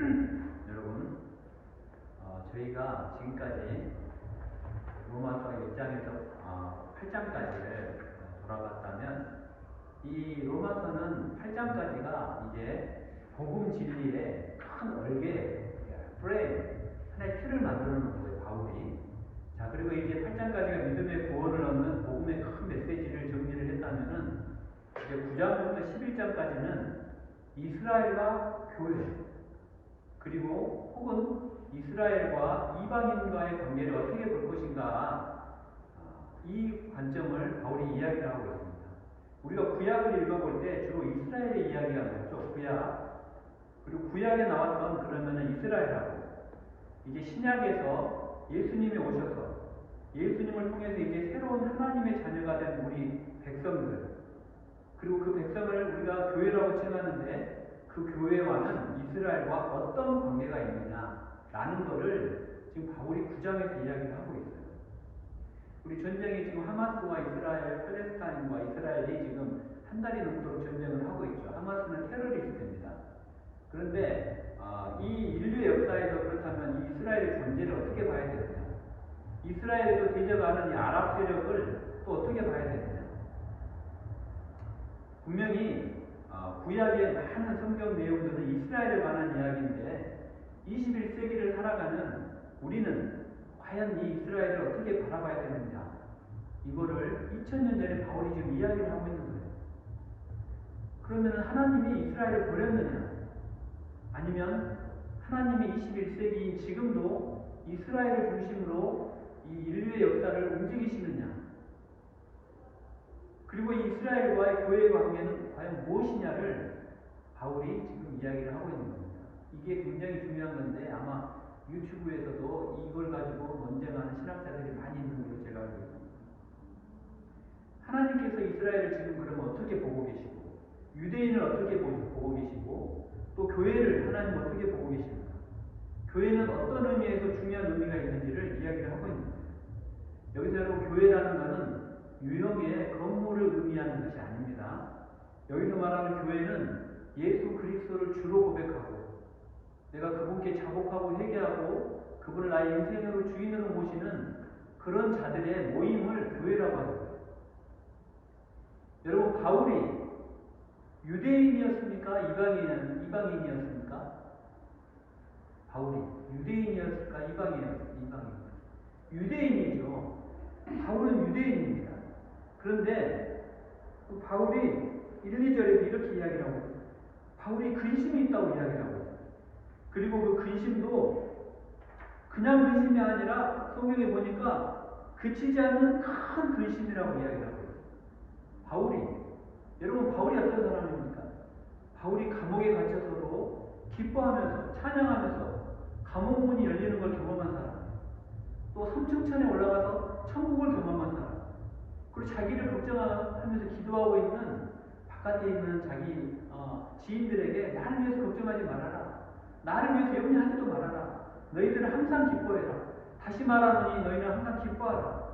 여러분, 저희가 지금까지 로마서 1장에서 8장까지를 돌아갔다면, 이 로마서는 8장까지가 이제 복음 진리의 큰 얼개, 프레임, 하나의 틀을 만들어 놓은 거예요, 바울이. 자, 그리고 이제 8장까지가 믿음의 구원을 얻는 복음의 큰 메시지를 정리를 했다면은, 이제 9장부터 11장까지는 이스라엘과 교회, 그리고 혹은 이스라엘과 이방인과의 관계를 어떻게 볼 것인가, 이 관점을 바울이 이야기를 하고 있습니다. 우리가 구약을 읽어볼 때 주로 이스라엘의 이야기가 나오죠. 구약. 그리고 구약에 나왔던 그러면은 이스라엘하고, 이제 신약에서 예수님이 오셔서 예수님을 통해서 이제 새로운 하나님의 자녀가 된 우리 백성들, 그리고 그 백성을 우리가 교회라고 칭하는데, 그 교회와는 이스라엘과 어떤 관계가 있느냐라는 것을 지금 바울이 9장에서 이야기를 하고 있어요. 우리 전쟁이 지금 하마스와 이스라엘, 팔레스타인과 이스라엘이 지금 한 달이 넘도록 전쟁을 하고 있죠. 하마스는 테러리스트입니다. 그런데 이 인류의 역사에서 그렇다면 이 이스라엘의 존재를 어떻게 봐야 되느냐, 이스라엘에도 대적하는 이 아랍 세력을 또 어떻게 봐야 되느냐. 분명히 구약의 많은 성경 내용들은 이스라엘에 관한 이야기인데, 21세기를 살아가는 우리는 과연 이 이스라엘을 어떻게 바라봐야 되느냐, 이거를 2000년 전에 바울이 지금 이야기를 하고 있는 거예요. 그러면 하나님이 이스라엘을 버렸느냐, 아니면 하나님이 21세기인 지금도 이스라엘을 중심으로 이 인류의 역사를 움직이시느냐, 그리고 이 이스라엘과의 교회의 관계는 과연 무엇이냐를 바울이 지금 이야기를 하고 있는 겁니다. 이게 굉장히 중요한 건데, 아마 유튜브에서도 이걸 가지고 논쟁하는 신학자들이 많이 있는 걸로 제가 알고 있습니다. 하나님께서 이스라엘을 지금 그러면 어떻게 보고 계시고, 유대인을 어떻게 보고 계시고, 또 교회를 하나님 어떻게 보고 계십니까? 교회는 어떤 의미에서 중요한 의미가 있는지를 이야기를 하고 있는 거예요. 여기서 여러분, 교회라는 것은 유형의 건물을 의미하는 것이 아닙니다. 여기서 말하는 교회는 예수 그리스도를 주로 고백하고, 내가 그분께 자복하고 회개하고 그분을 나의 인생으로 주인으로 모시는 그런 자들의 모임을 교회라고 합니다. 여러분, 바울이 유대인이었습니까? 이방인이었습니까? 바울이 유대인이었을까? 이방인이었습니까? 유대인이죠. 바울은 유대인입니다. 그런데 바울이 1, 2절에서 이렇게 이야기를 하고 있어요. 바울이 근심이 있다고 이야기를 하고 있어요. 그리고 그 근심도 그냥 근심이 아니라 성경에 보니까 그치지 않는 큰 근심이라고 이야기를 하고 있어요. 바울이, 여러분, 바울이 어떤 사람입니까? 바울이 감옥에 갇혀서도 기뻐하면서 찬양하면서 감옥 문이 열리는 걸 경험한 사람, 또 삼층천에 올라가서 천국을 경험한 사람, 그리고 자기를 걱정하면서 기도하고 있는 바깥에 있는 자기 지인들에게 나를 위해서 걱정하지 말아라, 나를 위해서 염려하지도 말아라, 너희들은 항상 기뻐해라, 다시 말하노니 너희는 항상 기뻐하라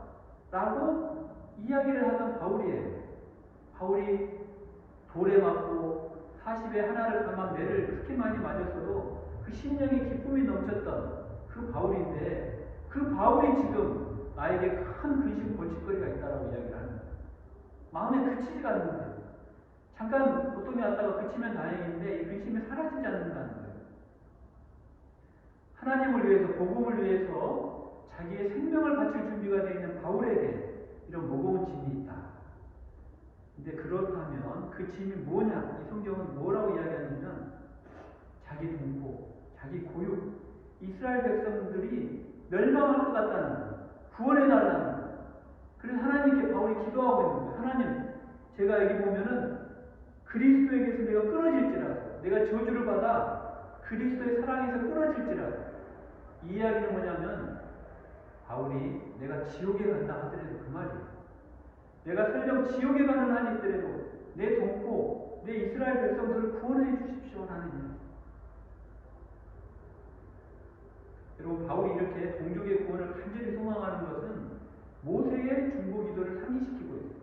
라고 이야기를 하던 바울이에요. 바울이 돌에 맞고 40에 하나를 감아 매를 그렇게 많이 맞았어도 그 심령에 기쁨이 넘쳤던 그 바울인데, 그 바울이 지금 나에게 큰 근심 골칫거리가 있다라고 이야기를 하는 거예요. 마음에 그치지가 않는데, 잠깐 고통이 왔다가 그치면 다행인데 이 근심이 사라지지 않는다는 거예요. 하나님을 위해서, 복음을 위해서 자기의 생명을 바칠 준비가 되어 있는 바울에게 이런 무거운 짐이 있다. 근데 그렇다면 그 짐이 뭐냐? 이 성경은 뭐라고 이야기하냐면, 자기 공포, 자기 고육, 이스라엘 백성들이 멸망할 것 같다는 거예요. 구원해달라는 거예요. 그래서 하나님께 바울이 기도하고 있는 거예요. 하나님, 제가 여기 보면은 그리스도에게서 내가 끊어질지라도, 내가 저주를 받아 그리스도의 사랑에서 끊어질지라도, 이 이야기는 뭐냐면, 바울이 내가 지옥에 간다 하더라도 그 말이에요. 내가 설령 지옥에 가는 한이 있더라도 내 동포, 내 이스라엘 백성들을 구원해 주십시오 라는 이야기. 여러분, 바울이 이렇게 동족의 구원을 간절히 소망하는 것은 모세의 중보 기도를 상기시키고 있어요.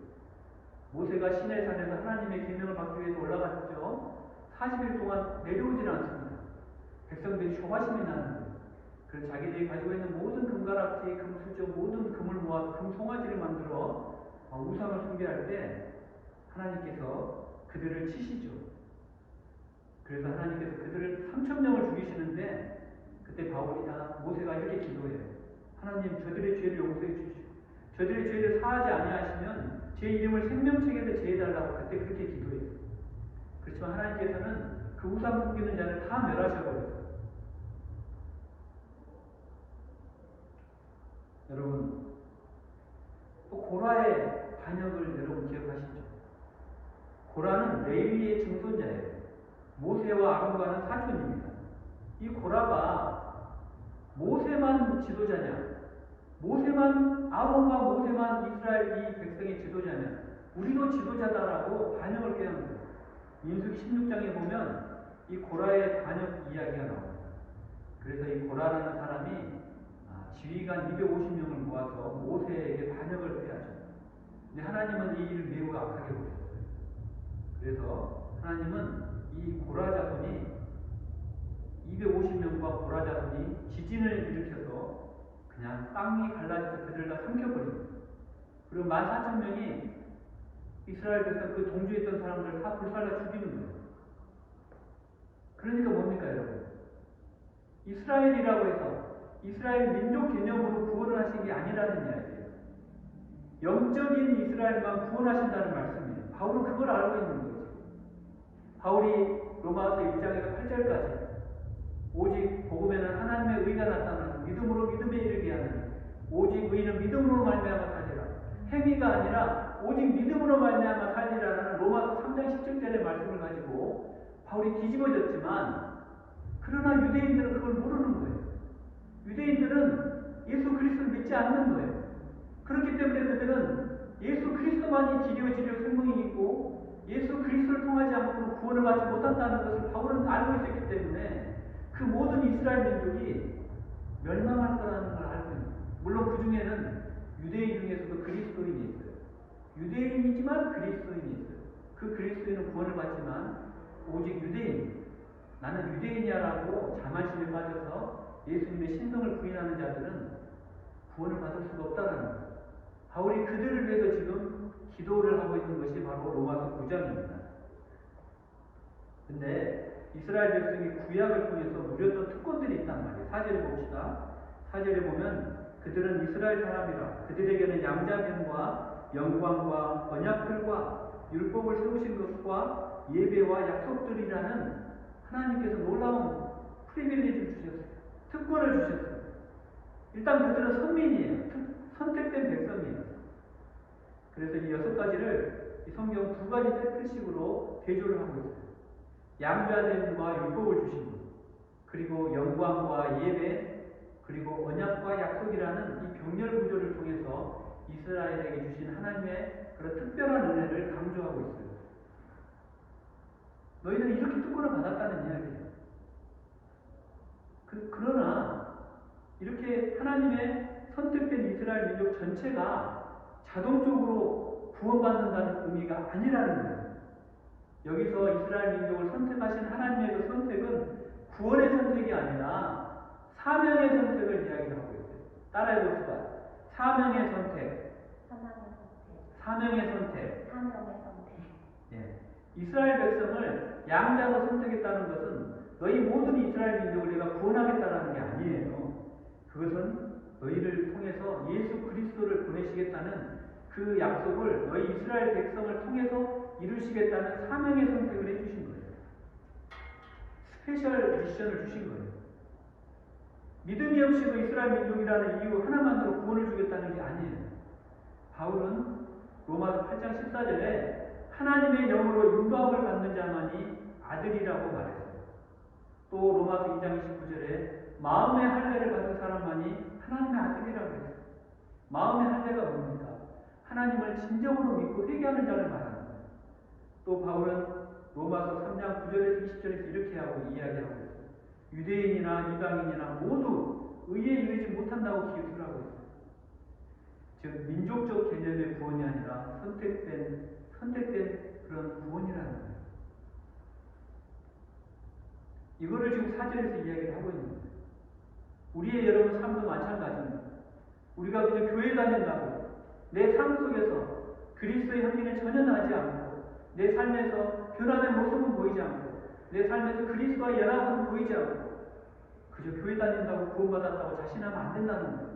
모세가 시내산에서 하나님의 계명을 받기 위해서 올라갔죠. 40일 동안 내려오질 않습니다. 백성들이 조바심이 나는 거예요. 그래서 자기들이 가지고 있는 모든 금가락지, 금수저, 모든 금을 모아서 금송아지를 만들어 우상을 숭배할 때 하나님께서 그들을 치시죠. 그래서 하나님께서 그들을 3,000명을 죽이시는데 그때 모세가 이렇게 기도해요. 하나님, 저들의 죄를 용서해 주시오. 저들의 죄를 사하지 아니하시면 제 이름을 생명책에서 제해달라고 그때 그렇게 기도했어요. 그렇지만 하나님께서는 그 우상 섬기는 자를 다 멸하셔버렸어요. 여러분, 또 고라의 반역을 여러분 기억하시죠? 고라는 레위의 증손자예요. 모세와 아론과는 사촌입니다. 이 고라가 모세만 지도자냐? 아론과 모세만 이스라엘 이 백성의 지도자냐? 우리도 지도자다라고 반역을 깨는 거예요. 민수기 16장에 보면 이 고라의 반역 이야기가 나옵니다. 그래서 이 고라라는 사람이 지휘관 250명을 모아서 모세에게 반역을 빼앗죠. 근데 하나님은 이 일을 매우 악하게 보셨어요. 그래서 하나님은 이 고라 자손이 250명과 고라 자손이 지진을 일으켜서 그냥 땅이 갈라져서 그들을 다 삼켜버립니다. 그리고 14,000명이 이스라엘 백성 그 동주에 있던 사람들을 다 불살라 죽이는 거예요. 그러니까 뭡니까 여러분? 이스라엘이라고 해서 이스라엘 민족 개념으로 구원을 하신 게 아니라는 이야기예요. 영적인 이스라엘만 구원하신다는 말씀이에요. 바울은 그걸 알고 있는 거죠. 바울이 로마서 1장에서 8절까지 오직 복음에는 하나님의 의가 나타나는 믿음으로 믿음에 이르게 하는 오직 의는 믿음으로 말미암아 살리라. 행위가 아니라 오직 믿음으로 말미암아 살리라라는 로마서 3장 17절의 말씀을 가지고 바울이 뒤집어졌지만 그러나 유대인들은 그걸 모르는 거예요. 유대인들은 예수 그리스도를 믿지 않는 거예요. 그렇기 때문에 그들은 예수 그리스도만이 길이요 진리요 생명이 있고 예수 그리스도를 통하지 않고는 구원을 받지 못한다는 것을 바울은 알고 있었기 때문에 그 모든 이스라엘 민족이 멸망할 거라는 걸 알고 있는 거예요. 물론 그 중에는 유대인 중에서도 그리스도인이 있어요. 유대인이지만 그리스도인이 있어요. 그 그리스도인은 구원을 받지만 오직 유대인, 나는 유대인이야라고 자만심에 빠져서 예수님의 신성을 부인하는 자들은 구원을 받을 수가 없다는 거예요. 바울이 그들을 위해서 지금 기도를 하고 있는 것이 바로 로마서 9장입니다. 근데 이스라엘 백성이 구약을 통해서 누렸던 특권들이 있단 말이에요. 4절에 봅시다. 4절에 보면 그들은 이스라엘 사람이라 그들에게는 양자됨과 영광과 언약들과 율법을 세우신 것과 예배와 약속들이라는 하나님께서 놀라운 프리빌리지를 주셨어요. 특권을 주셨어요. 일단 그들은 선민이에요. 선택된 백성이에요. 그래서 이 6가지를 이 성경 2가지 세트식으로 대조를 하고 있어요. 양자됨과 율법을 주신 것, 그리고 영광과 예배, 그리고 언약과 약속이라는 이 병렬 구조를 통해서 이스라엘에게 주신 하나님의 그런 특별한 은혜를 강조하고 있어요. 너희는 이렇게 특권을 받았다는 이야기예요. 그러나 이렇게 하나님의 선택된 이스라엘 민족 전체가 자동적으로 구원받는다는 의미가 아니라는 거예요. 여기서 이스라엘 민족을 선택하신 하나님의 그 선택은 구원의 선택이 아니라 사명의 선택을 이야기하고 있어요. 따라해 봅시다. 사명의 선택. 사명의 선택. 예. 이스라엘 백성을 양자로 선택했다는 것은 너희 모든 이스라엘 민족을 내가 구원하겠다는 게 아니에요. 그것은 너희를 통해서 예수 그리스도를 보내시겠다는 그 약속을 너희 이스라엘 백성을 통해서 이루시겠다는 사명의 선택을 해주신 거예요. 스페셜 미션을 주신 거예요. 믿음이 없이도 이스라엘 민족이라는 이유 하나만으로 구원을 주겠다는 게 아니에요. 바울은 로마서 8장 14절에 하나님의 영으로 인도함을 받는 자만이 아들이라고 말했어요. 또 로마서 2장 29절에 마음의 할례를 받은 사람만이 하나님의 아들이라고 했어요. 마음의 할례가 뭡니까? 하나님을 진정으로 믿고 회개하는 자를 말하는 거예요. 또 바울은 로마서 3장 9절에서 20절에서 이렇게 이야기하고 있어요. 유대인이나 이방인이나 모두 의에 이르지 못한다고 기술을 하고 있어요. 즉 민족적 개념의 구원이 아니라 선택된 그런 구원이라는 거예요. 이거를 지금 4절에서 이야기를 하고 있는 거예요. 우리의 여러분 삶도 마찬가지입니다. 우리가 그저 교회 다닌다고 내 삶 속에서 그리스도의 향기는 전혀 나지 않고 내 삶에서 변화된 모습은 보이지 않고 내 삶에서 그리스도와 연합은 보이지 않고 그저 교회 다닌다고 구원받았다고 자신하면 안 된다는 거예요.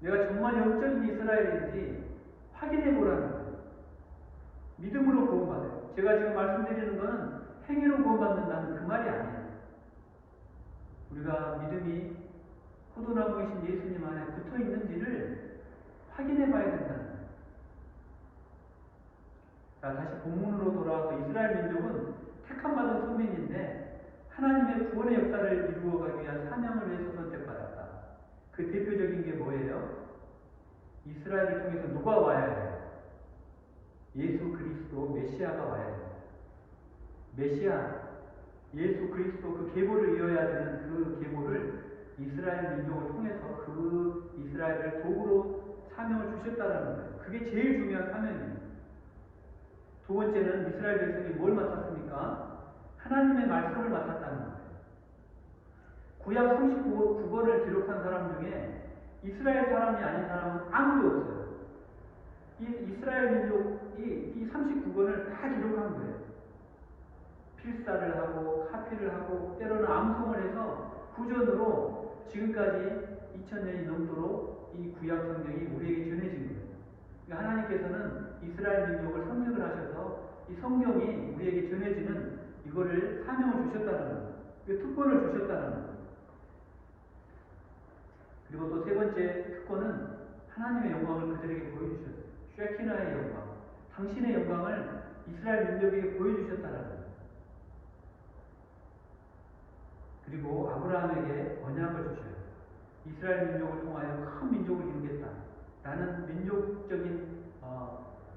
내가 정말 영적인 이스라엘인지 확인해 보라는 거예요. 믿음으로 구원받아요. 제가 지금 말씀드리는 것은 행위로 구원받는다는 그 말이 아니에요. 우리가 믿음이 포도나무이신 예수님 안에 붙어 있는지를 확인해 봐야 된다는 거예요. 자, 다시 본문으로 돌아와서 이스라엘 민족은 택함받은 선민인데 하나님의 구원의 역사를 이루어가기 위한 사명을 위해서 선택받았다. 그 대표적인 게 뭐예요? 이스라엘을 통해서 누가 와야 해요? 예수 그리스도 메시아가 와야 해요. 메시아, 예수 그리스도 그 계보를 이어야 되는 그 계보를 이스라엘 민족을 통해서 그 이스라엘을 도구로 사명을 주셨다는 거예요. 그게 제일 중요한 사명이에요. 두 번째는 이스라엘 백성이 뭘 맡았습니까? 하나님의 말씀을 맡았다는 거예요. 구약 39권을 기록한 사람 중에 이스라엘 사람이 아닌 사람은 아무도 없어요. 이 이스라엘 민족이 이 39권을 다 기록한 거예요. 필사를 하고 카피를 하고 때로는 암송을 해서 구전으로 지금까지 2000년이 넘도록 이 구약 성경이 우리에게 전해진 거예요. 그러니까 하나님께서는 이스라엘 민족을 선택을 하셔서 이 성경이 우리에게 전해지는 이거를 사명을 주셨다는 거예요. 특권을 주셨다는 거예요. 그리고 또 세 번째 특권은 하나님의 영광을 그들에게 보여주셨어요. 쉐키나의 영광, 당신의 영광을 이스라엘 민족에게 보여주셨다는 거예요. 그리고 아브라함에게 언약을 주셔요. 이스라엘 민족을 통하여 큰 민족을 이루겠다라는 민족적인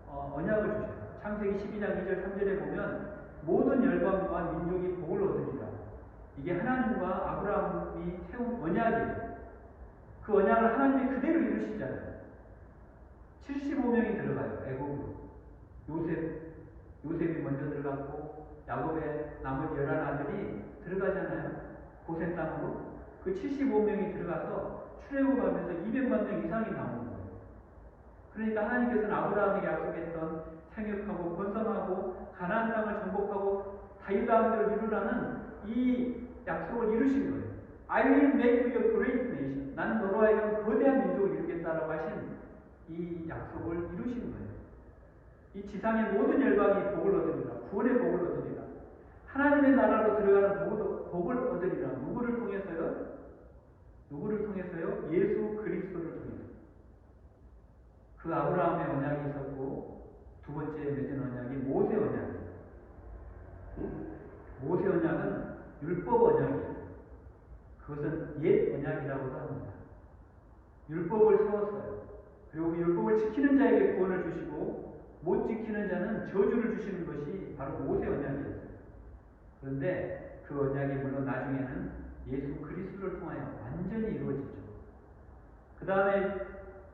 언약을 주셔요. 창세기 12장 2절 3절에 보면 모든 열방과 민족이 복을 얻으리라. 이게 하나님과 아브라함이 세운 언약이에요. 그 언약을 하나님이 그대로 이루시잖아요. 75명이 들어가요. 애국으로. 요셉이 먼저 들어갔고 야곱의 나머지 11아들이 들어가잖아요. 고센 땅으로. 그 75명이 들어가서 출애굽하면서 200만 명 이상이 나오는 거예요. 그러니까 하나님께서는 아브라함에게 약속했던 생육하고 번성하고 가나안 땅을 정복하고 다윗 왕조를 이루라는 이 약속을 이루신 거예요. I will make you a great nation. 나는 너로 하여금 거대한 민족을 이루겠다라고 하신 이 약속을 이루신 거예요. 이 지상의 모든 열방이 복을 얻으리라. 구원의 복을 얻으리라. 하나님의 나라로 들어가는 복을 얻으리라. 누구를 통해서요? 누구를 통해서요? 예수 그리스도를 통해서. 그 아브라함의 언약이 있었고 두 번째 맺은 언약이 모세 언약이에요. 모세 언약은 율법 언약이에요. 그것은 옛 언약이라고도 합니다. 율법을 세웠어요. 그리고 그 율법을 지키는 자에게 구원을 주시고 못 지키는 자는 저주를 주시는 것이 바로 모세 언약이었어요. 그런데 그 언약이 물론 나중에는 예수 그리스도를 통하여 완전히 이루어지죠. 그 다음에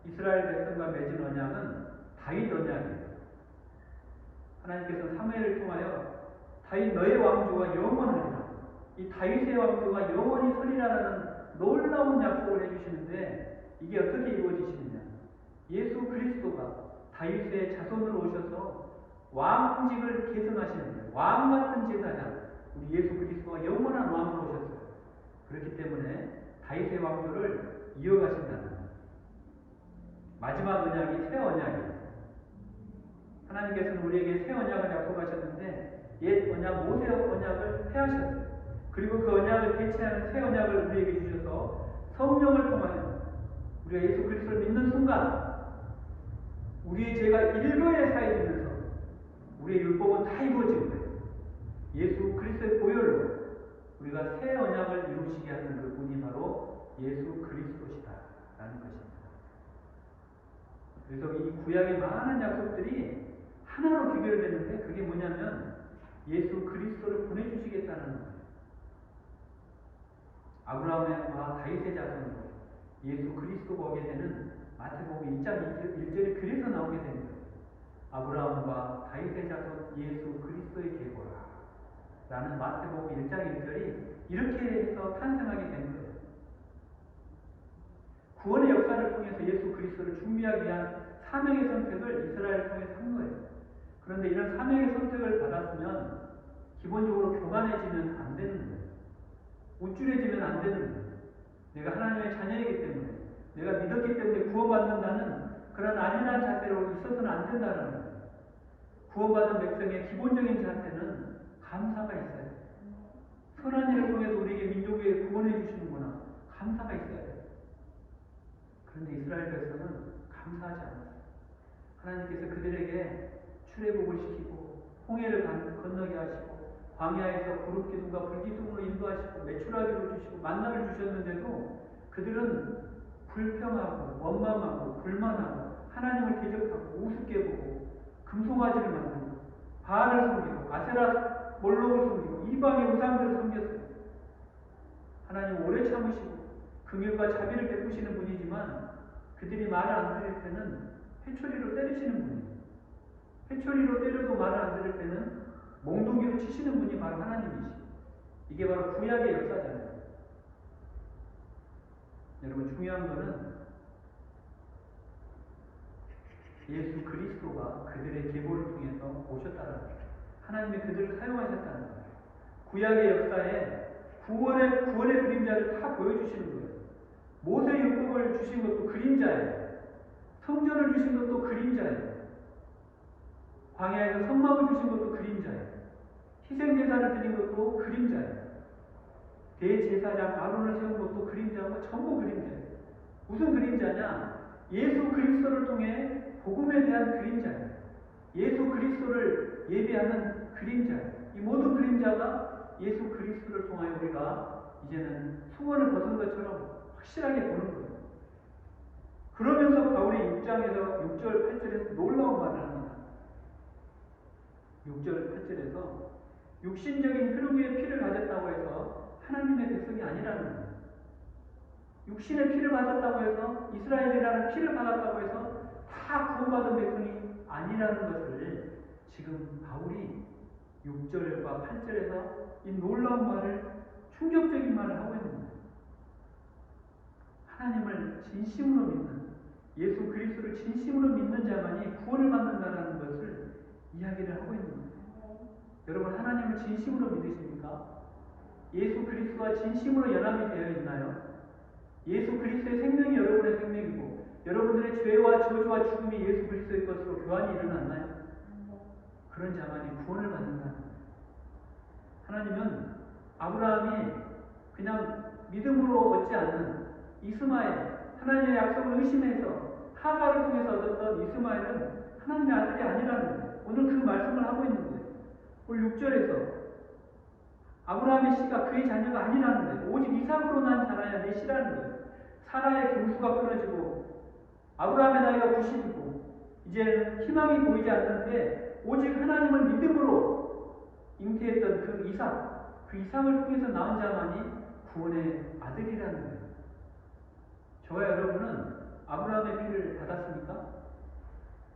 이스라엘 백성과 맺은 언약은 다윗 언약이에요. 하나님께서 사무엘을 통하여 다윗 너의 왕조가 영원하리라. 이 다윗의 왕조가 영원히 서리라라는 놀라운 약속을 해주시는데 이게 어떻게 이루어지시느냐? 예수 그리스도가 다윗의 자손으로 오셔서 왕직을 계승하시는 거예요. 왕 같은 제사장, 우리 예수 그리스도가 영원한 왕으로 오셨어요. 그렇기 때문에 다윗의 왕조를 이어가신다는 거예요. 마지막 언약이 새 언약이에요. 하나님께서는 우리에게 새 언약을 약속하셨는데 옛 언약 모세 언약을 폐하셨어요. 그리고 그 언약을 대체하는 새 언약을 우리에게 주셔서 성령을 통하여 우리가 예수 그리스도를 믿는 순간 우리의 죄가 일거에 사해지면서 우리의 율법은 다 이루어진 거예요. 예수 그리스도의 보혈로 우리가 새 언약을 이루시게 하는 그 분이 바로 예수 그리스도시다라는 것입니다. 그래서 이 구약의 많은 약속들이 하나로 귀결되는데 그게 뭐냐면 예수 그리스도를 보내주시겠다는 거예요. 아브라함과 다윗의 자손으로 예수 그리스도가 오게 되는 마태복음 1장 1절이 그래서 나오게 된 거예요. 아브라함과 다윗의 자손 예수 그리스도의 계보라 라는 마태복음 1장 1절이 이렇게 해서 탄생하게 된 거예요. 구원의 역사를 통해서 예수 그리스도를 준비하기 위한 사명의 선택을 이스라엘을 통해서 한 거예요. 그런데 이런 사명의 선택을 받았으면 기본적으로 교만해지면 안 되는 거예요. 우쭐해지면 안 되는 거예요. 내가 하나님의 자녀이기 때문에, 내가 믿었기 때문에 구원받는다는 그런 안일한 자세로 있어서는 안 된다는 거예요. 구원받은 백성의 기본적인 자세는 감사가 있어야 돼요. 선한 일을 통해서 우리에게 민족에 구원해 주시는구나. 감사가 있어야 돼요. 그런데 이스라엘 백성은 감사하지 않았어요. 하나님께서 그들에게 출애굽을 시키고 홍해를 건너게 하시고 광야에서 구름 기둥과 불 기둥으로 인도하시고 메추라기로 주시고 만나를 주셨는데도 그들은 불평하고 원망하고 불만하고 하나님을 대적하고 우습게 보고 금송아지를 만들고 바알을 섬기고 아세라 몰록을 섬기고 이방의 우상들을 섬겼어요. 하나님 오래 참으시고 긍휼과 자비를 베푸시는 분이지만 그들이 말을 안 들을 때는 회초리로 때리시는 분이에요. 회초리로 때려도 말을 안 들을 때는 몽둥이로 치시는 분이 바로 하나님이시죠. 이게 바로 구약의 역사잖아요. 여러분, 중요한 거는 예수 그리스도가 그들의 계보를 통해서 오셨다는 거예요. 하나님이 그들을 사용하셨다는 거예요. 구약의 역사에 구원의 그림자를 다 보여주시는 거예요. 모세 율법을 주신 것도 그림자예요. 성전을 주신 것도 그림자예요. 광야에서 성막을 주신 것도 그림자예요. 희생제사를 드린 것도 그림자예요. 대제사장 아론을 세운 것도 그림자고 전부 그림자예요. 무슨 그림자냐? 예수 그리스도를 통해 복음에 대한 그림자예요. 예수 그리스도를 예배하는 그림자예요. 이 모든 그림자가 예수 그리스도를 통하여 우리가 이제는 소원을 벗은 것처럼 확실하게 보는 거예요. 그러면서 바울이 6장에서 6절, 8절에서 놀라운 말을 합니다. 6절, 8절에서 육신적인 혈육의 피를 가졌다고 해서 하나님의 백성이 아니라는 거예요. 육신의 피를 받았다고 해서 이스라엘이라는 피를 받았다고 해서 다 구원받은 백성이 아니라는 것을 지금 바울이 6절과 8절에서 이 놀라운 말을, 충격적인 말을 하고 있는 거예요. 하나님을 진심으로 믿는, 예수 그리스도를 진심으로 믿는 자만이 구원을 받는다는 것을 이야기를 하고 있는 거예요. 여러분, 하나님을 진심으로 믿으십니까? 예수 그리스도와 진심으로 연합이 되어 있나요? 예수 그리스도의 생명이 여러분의 생명이고 여러분들의 죄와 저주와 죽음이 예수 그리스도의 것으로 교환이 일어났나요? 그런 자만이 구원을 받는다는 거예요. 하나님은 아브라함이 그냥 믿음으로 얻지 않는 이스마엘, 하나님의 약속을 의심해서 하가를 통해서 얻었던 이스마엘은 하나님의 아들이 아니라는 거예요. 오늘 그 말씀을 하고 있는 거예요. 오늘 6절에서 아브라함의 씨가 그의 자녀가 아니라는 거예요. 오직 이삭으로 난 자라야 내 씨라는 거예요. 사라의 경수가 끊어지고 아브라함의 나이가 90이고 이제 희망이 보이지 않는데 오직 하나님을 믿음으로 잉태했던 그 이삭을 통해서 낳은 자만이 구원의 아들이라는 거예요. 저와 여러분은 아브라함의 피를 받았습니까?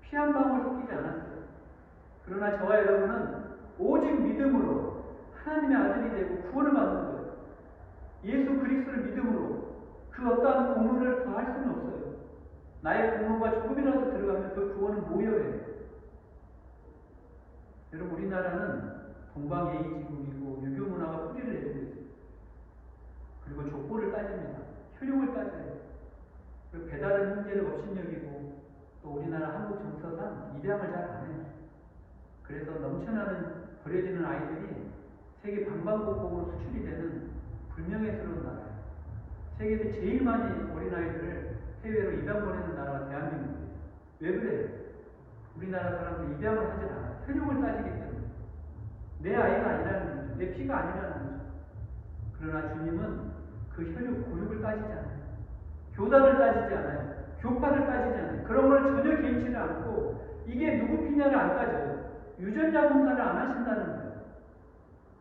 피 한 방울 섞이지 않았어요. 그러나 저와 여러분은 오직 믿음으로 하나님의 아들이 되고 구원을 받는 거예요. 예수 그리스도를 믿음으로 그 어떠한 공로를 더할 수는 없어요. 나의 공로가 조금이라도 들어가면 그 구원은 모여요. 여러분, 우리나라는 동방예의지국이고 유교 문화가 뿌리를 내리고 있어요. 그리고 족보를 따집니다. 혈육을 따져요. 그리고 배다른 형제를 업신여기고 또 우리나라 한국 정서상 입양을 잘 안 해요. 그래서 넘쳐나는 버려지는 아이들이 세계 방방곡곡으로 수출이 되는 불명예스러운 나라예요. 세계에서 제일 많이 어린아이들을 해외로 입양 보내는 나라가 대한민국이에요. 왜 그래요? 우리나라 사람들 입양을 하지 않아요. 혈육을 따지기 때문에. 내 아이가 아니라는 거죠. 내 피가 아니라는 거죠. 그러나 주님은 그 혈육, 고육을 따지지 않아요. 교단을 따지지 않아요. 교파를 따지지 않아요. 그런 걸 전혀 개의치를 않고 이게 누구 피냐를 안 따져요. 유전자 검사를 안 하신다는 거예요.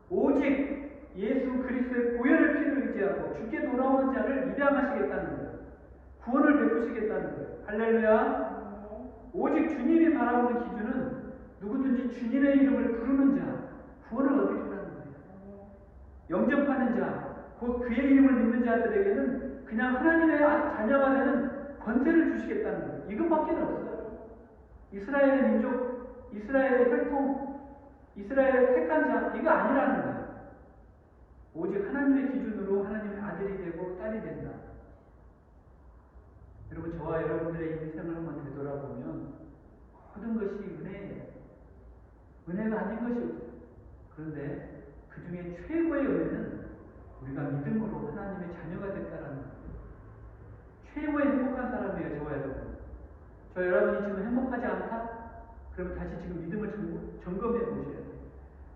오직 예수 그리스도의 보혈의 피를 의지하고 주께 돌아오는 자를 입양하시겠다는 거예요. 구원을 베푸시겠다는 거예요. 할렐루야. 오직 주님이 바라보는 기준은 누구든지 주님의 이름을 부르는 자, 구원을 얻으리라는 거예요. 영접하는 자, 곧 그의 이름을 믿는 자들에게는 그냥 하나님의 자녀가 되는 권세를 주시겠다는 거예요. 이것밖에 없어요. 이스라엘의 민족, 이스라엘의 혈통, 이스라엘의 택한 자, 이거 아니라는 거예요. 오직 하나님의 기준으로 하나님의 아들이 되고 딸이 된다. 여러분, 저와 여러분들의 인생을 한번 되돌아보면 모든 것이 은혜예요. 은혜가 아닌 것이 없어요. 그런데 그 중에 최고의 은혜는 우리가 믿음으로 하나님의 자녀가 됐다라는 거예요. 최고의 행복한 사람이에요, 저와 여러분. 저 여러분이 지금 행복하지 않다? 그러면 다시 지금 믿음을 점검해 보셔야 돼요.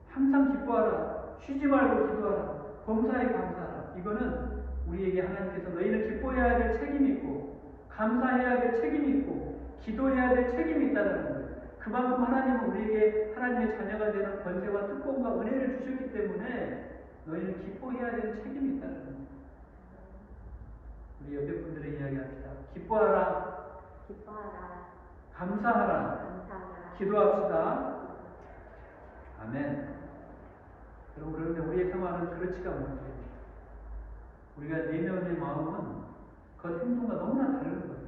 항상 기뻐하라. 쉬지 말고 기도하라. 범사에 감사하라. 이거는 우리에게 하나님께서 너희는 기뻐해야 될 책임이 있고, 감사해야 될 책임이 있고, 기도해야 될 책임이 있다는 거예요. 그만큼 하나님은 우리에게 하나님의 자녀가 되는 권세와 특권과 은혜를 주셨기 때문에 너희는 기뻐해야 되는 책임이 있다는 거예요. 우리 옆에 분들의 이야기 합시다. 기뻐하라. 감사하라. 기도합시다. 아멘. 여러분, 그런데 우리의 생활은 그렇지가 못해요. 우리가 내면의 마음은 그 행동과 너무나 다른 거예요.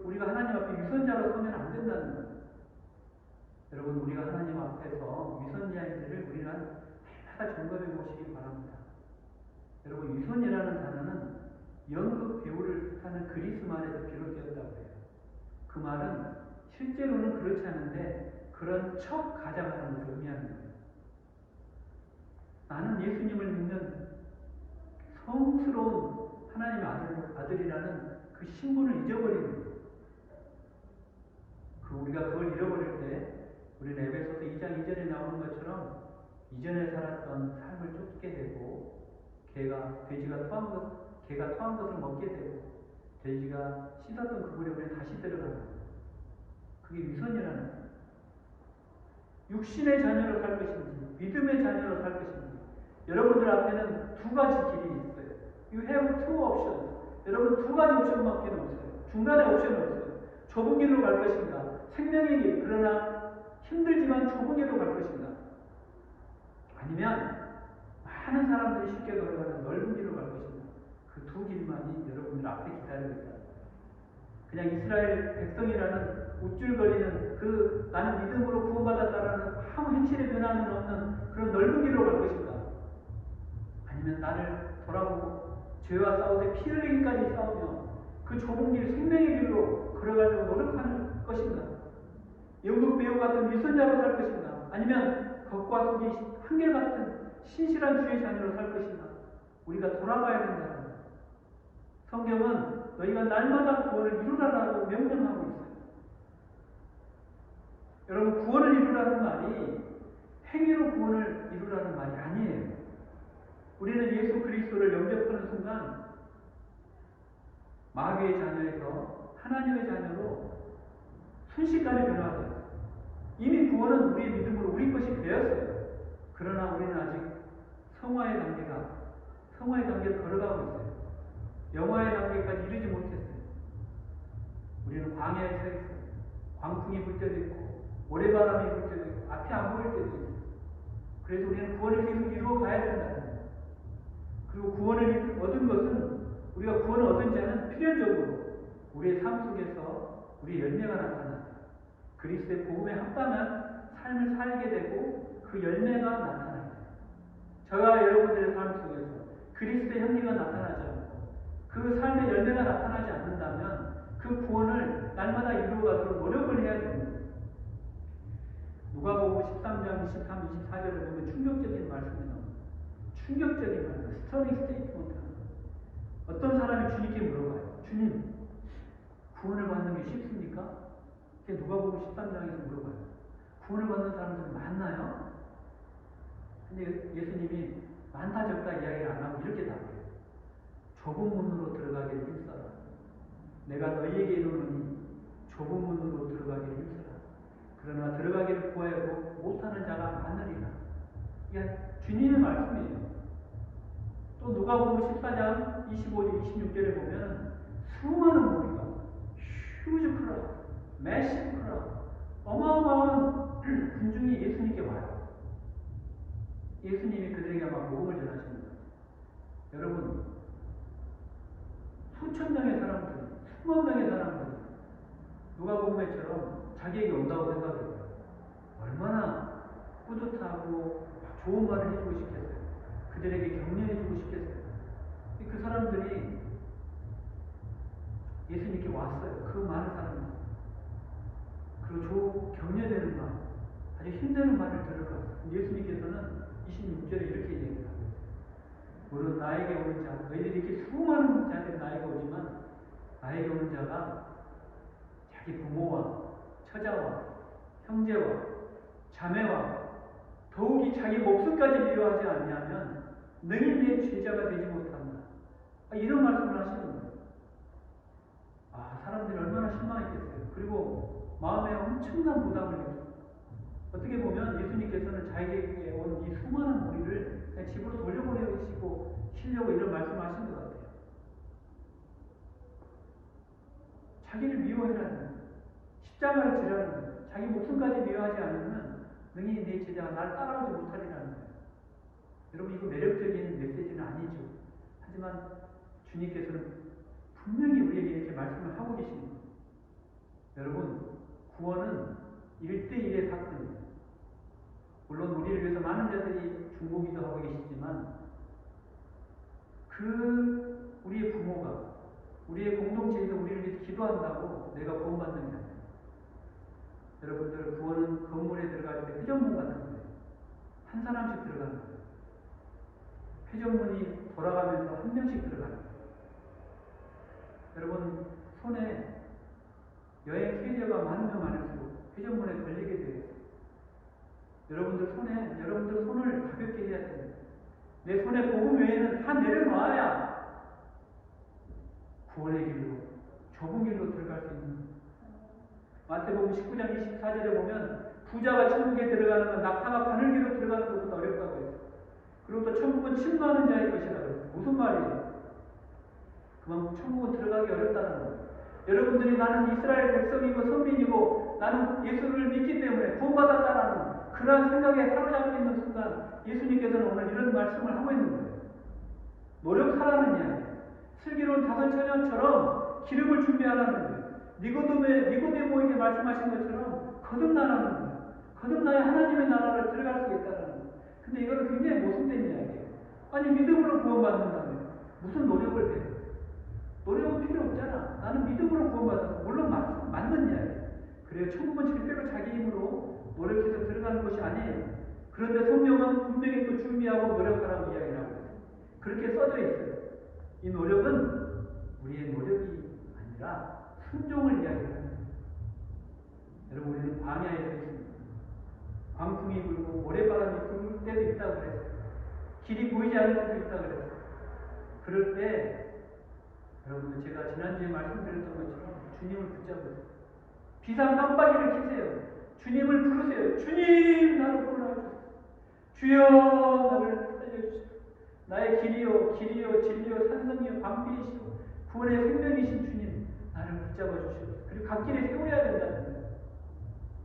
우리가 하나님 앞에 위선자로 서면 안 된다는 거예요. 여러분, 우리가 하나님 앞에서 위선자인지를 우리는 날마다 점검해 보시기 바랍니다. 여러분, 위선이라는 단어는 연극 배우를 뜻하는 그리스 말에서 비롯되었다고 해요. 그 말은 실제로는 그렇지 않은데 그런 척 가장하는 것을 의미하는 거예요. 나는 예수님을 믿는 성스러운 하나님의 아들이라는 그 신분을 잊어버리는 거예요. 우리가 그걸 잃어버릴 때 우리는 에베소서 2장 2절에 나오는 것처럼 이전에 살았던 삶을 쫓게 되고 개가 토한 것을 먹게 되고 돼지가 씻었던 그 물에 우리는 다시 들어가는 거예요. 그게 위선이라는 거예요. 육신의 자녀로 살 것인지 믿음의 자녀로 살 것인지 여러분들 앞에는 두 가지 길이 있어요. You have two options. 여러분, 두 가지 옵션밖에 없어요. 중간에 옵션은 없어요. 좁은 길로 갈 것인가, 생명의 길, 그러나 힘들지만 좁은 길로 갈 것인가, 아니면 많은 사람들이 쉽게 걸어가는 넓은 길로 갈 것인가. 그 두 길만이 여러분들 앞에 기다리고 있다. 그냥 이스라엘 백성이라는 우쭐거리는 그 나는 믿음으로 구원받았다라는 아무 현실의 변화는 없는 그런 넓은 길로 갈 것인가, 아니면 나를 돌아보고 죄와 싸우되 피 흘리기까지 싸우며 그 좁은 길, 생명의 길로 걸어가려고 노력하는 것인가, 연극 배우 같은 위선자로 살 것인가, 아니면 겉과 속이 한결같은 신실한 주의 자녀로 살 것인가. 우리가 돌아가야 된다는 거예요. 성경은 너희가 날마다 구원을 이루라라고 명령하고 있어요. 여러분, 구원을 이루라는 말이 행위로 구원을 이루라는 말이 아니에요. 우리는 예수 그리스도를 영접하는 순간 마귀의 자녀에서 하나님의 자녀로 순식간에 변화돼요. 이미 구원은 우리의 믿음으로 우리 것이 되었어요. 그러나 우리는 아직 성화의 단계를 걸어가고 있어요. 영화의 단계까지 이르지 못했어요. 우리는 광야에 서 있어요. 광풍이 불 때도 있고 모래바람이 불 때도 있고 앞이 안 보일 때도 있어요. 그래서 우리는 구원을 계속 이루어 가야 된다는 거예요. 그리고 구원을 얻은 것은, 우리가 구원을 얻은 자는 필연적으로 우리의 삶 속에서 우리의 열매가 나타나요. 그리스도의 복음에 합당한 삶을 살게 되고 그 열매가 나타나요. 저와 여러분들의 삶 속에서 그리스도의 향기가 나타나지 않고 그 삶의 열매가 나타나지 않는다면 그 구원을 날마다 이루어가도록 노력을 해야 됩니다. 누가복음 13장 23, 24절을 보면 충격적인 말씀이 나옵니다. 충격적인 말씀, 스터닝 스테이트먼트. 어떤 사람이 주님께 물어봐요. 주님, 구원을 받는 게 쉽습니까? 누가복음 13장에서 물어봐요. 구원을 받는 사람들은 많나요? 근데 예수님이 많다 적다 이야기를 안 하고 이렇게 답해요. 좁은 문으로 들어가기를 힘써라. 내가 너희에게 이르노니 좁은 문으로 들어가기를 힘써라. 그러나 들어가기를 구하여도 못하는 자가 많으리라. 이게 주님의 말씀이에요. 또 누가복음 14장 25절 26절에 보면 수많은 무리가 휴즈 크라우드, 매시브 크라우드, 어마어마한 군중이 예수님께 와요. 예수님이 그들에게 막 복음을 전하시는 거예요. 여러분, 수천 명의 사람들, 수만 명의 사람들이 누가복음에처럼 자기에게 온다고 생각해요. 얼마나 뿌듯하고 좋은 말을 해주고 싶겠어요. 그들에게 격려해주고 싶겠어요. 그 사람들이 예수님께 왔어요. 그 많은 사람들. 그리고 격려되는 말, 아주 힘드는 말을 들으러 예수님께서는 26절에 이렇게 얘기합니다. 물론 나에게 오는 자, 너희들이 이렇게 수많은 자들이 나에게 오지만 나에게 오는 자가 자기 부모와 처자와 형제와 자매와 더욱이 자기 목숨까지 미워하지 않냐면 능히 내 제자가 되지 못한다. 이런 말씀을 하시는 거예요. 사람들이 얼마나 실망했겠어요. 그리고 마음에 엄청난 부담을 느끼고 어떻게 보면 예수님께서는 자기에게 온 이 수많은 무리를 그냥 집으로 돌려보내시고 쉬려고 이런 말씀을 하신 것 같아요. 자기를 미워해라는 거예요. 십자가를 지라는 거예요. 자기 목숨까지 미워하지 않으면 능히 내 제자가 날 따라오지 못하리라는 거예요. 여러분, 이거 매력적인 메시지는 아니죠. 하지만 주님께서는 분명히 우리에게 이렇게 말씀을 하고 계십니다. 여러분, 구원은 1대1의 사건입니다. 물론 우리를 위해서 많은 자들이 중보기도 하고 계시지만 우리의 부모가 우리의 공동체에서 우리를 위해서 기도한다고 내가 구원받는 게 아니에요. 여러분들, 구원은 건물에 들어갈 때 회전문 같은 거예요. 한 사람씩 들어가는 거예요. 회전문이 돌아가면서 한 명씩 들어가는 거예요. 여러분, 손에 여행 캐리어가 많으면 많을수록 회전문에 걸리게 돼요. 여러분들 손을 가볍게 해야 됩니다. 내 손에 복음 외에는 다 내려놔야 구원의 길로, 좁은 길로 들어갈 수 있는. 마태복음 19장 24절에 보면 부자가 천국에 들어가는 건 낙타가 바늘기로 들어가는 것보다 어렵다고 해요. 그리고 또 천국은 침노하는 자의 것이라고 해요. 무슨 말이에요? 그만큼 천국은 들어가기 어렵다는 거예요. 여러분들이 나는 이스라엘 백성이고 선민이고 나는 예수를 믿기 때문에 구원받았다라는 그러한 생각에 사로잡혀 있는 순간 예수님께서는 오늘 이런 말씀을 하고 있는 거예요. 노력하라는 이야기예요. 슬기로운 다섯 처녀처럼 기름을 준비하라는 거예요. 니고데모에게 말씀하신 것처럼 거듭나라는 거예요. 거듭나야 하나님의 나라를 들어갈 수 있다는 거예요. 근데 이거는 굉장히 모순된 이야기예요. 아니, 믿음으로 구원받는다면 무슨 노력을 해? 노력은 필요 없잖아. 나는 믿음으로 구원받았어. 물론 맞는 이야기예요. 그래요. 천국은 절대로 자기 힘으로 노력해서 들어가는 것이 아니에요. 그런데 성경은 분명히 또 준비하고 노력하라고 이야기를 하고 있어요. 그렇게 써져 있어요. 이 노력은 우리의 노력이 아니라 순종을 이야기하는 거예요. 여러분, 우리는 광야에서 있습니다. 광풍이 불고 모래바람이 불 때도 있다고 그랬어요. 길이 보이지 않는 것도 있다고 그랬어요. 그럴 때 여러분들, 제가 지난주에 말씀드렸던 것처럼 주님을 붙잡으세요. 비상 깜빡이를 켜세요. 주님을 부르세요. 주님, 나를 불러주세요. 주여, 나를 살려주세요. 나의 길이요 진리요 산성이요 방패이시오 구원의 생명이신 주님, 나를 붙잡아 주시옵소서. 그리고 갓 길에 세워야 된다는 거예요.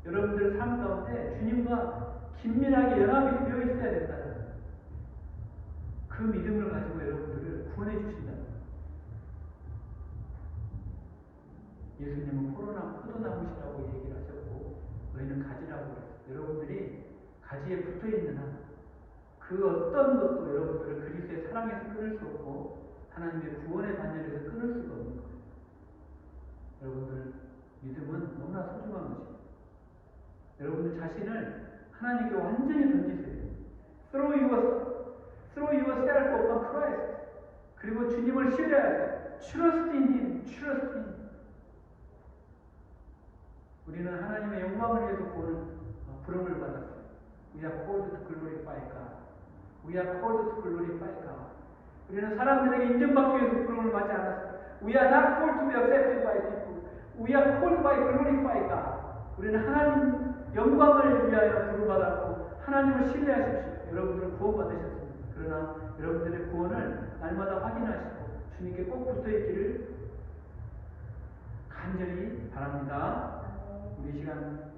여러분들 삶 가운데 주님과 긴밀하게 연합이 되어 있어야 된다는 거예요. 그 믿음을 가지고 여러분들을 구원해 주신다는 거예요. 예수님은 포도나무시라고 얘기를 하셨고 너희는 가지라고 그랬어요. 여러분들이 가지에 붙어있는 한 그 어떤 것도 여러분들을 그리스도의 사랑에서 끊을 수 없고 하나님의 구원의 반열에서 끊을 수가 없는 거예요. 여러분들, 믿음은 너무나 소중한 것입니다. 여러분들 자신을 하나님께 완전히 던지세요. Throw yourself upon Christ. 그리고 주님을 신뢰하세요. Trust in Him. Trust in Him. 우리는 하나님의 영광을 위해서 부름을 받았어요. We are called to glorify God. We are called to glorify God. 우리는 사람들에게 인정받기 위해서 부름을 받지 않았어요. We are not called to be accepted by people. We are called by glorify God. 우리는 하나님 영광을 위하여 부름받았고 하나님을 신뢰하십시오. 여러분들은 구원받으셨습니다. 그러나 여러분들의 구원을 날마다 확인하시고 주님께 꼭 붙어있기를 간절히 바랍니다. 우리 시간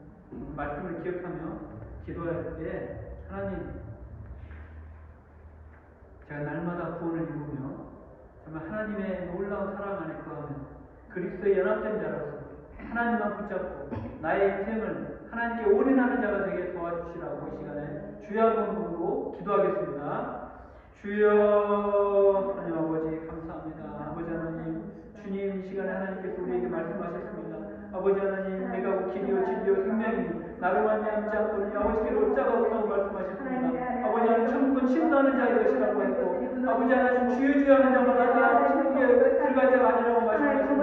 말씀을 기억하며 기도할 때 하나님, 제가 날마다 구원을 이루며 정말 하나님의 놀라운 사랑 안에 거하며 그리스도의 연합된 자로서 하나님만 붙잡고 나의 인생을 하나님께 올인하는 자가 되게 도와주시라고 이 시간에 주여 한번 부르고 기도하겠습니다. 주여 하나님 아버지 감사합니다. 아버지 하나님 주님 이 시간에 하나님께서 우리에게 말씀하셨습니다. 아버지 하나님 내가 곧 길이요 진리요 생명이니 나로 말미암지 않고는 아버지께로 올 자가 없다고 말씀하셨습니다. 아버지 하나님 천국은 침노하는 자의 것이라고 했고 아버지 하나님 주여 주여 하는 자마다 천국에 들어갈 자가 아니라고 말씀하셨습니다.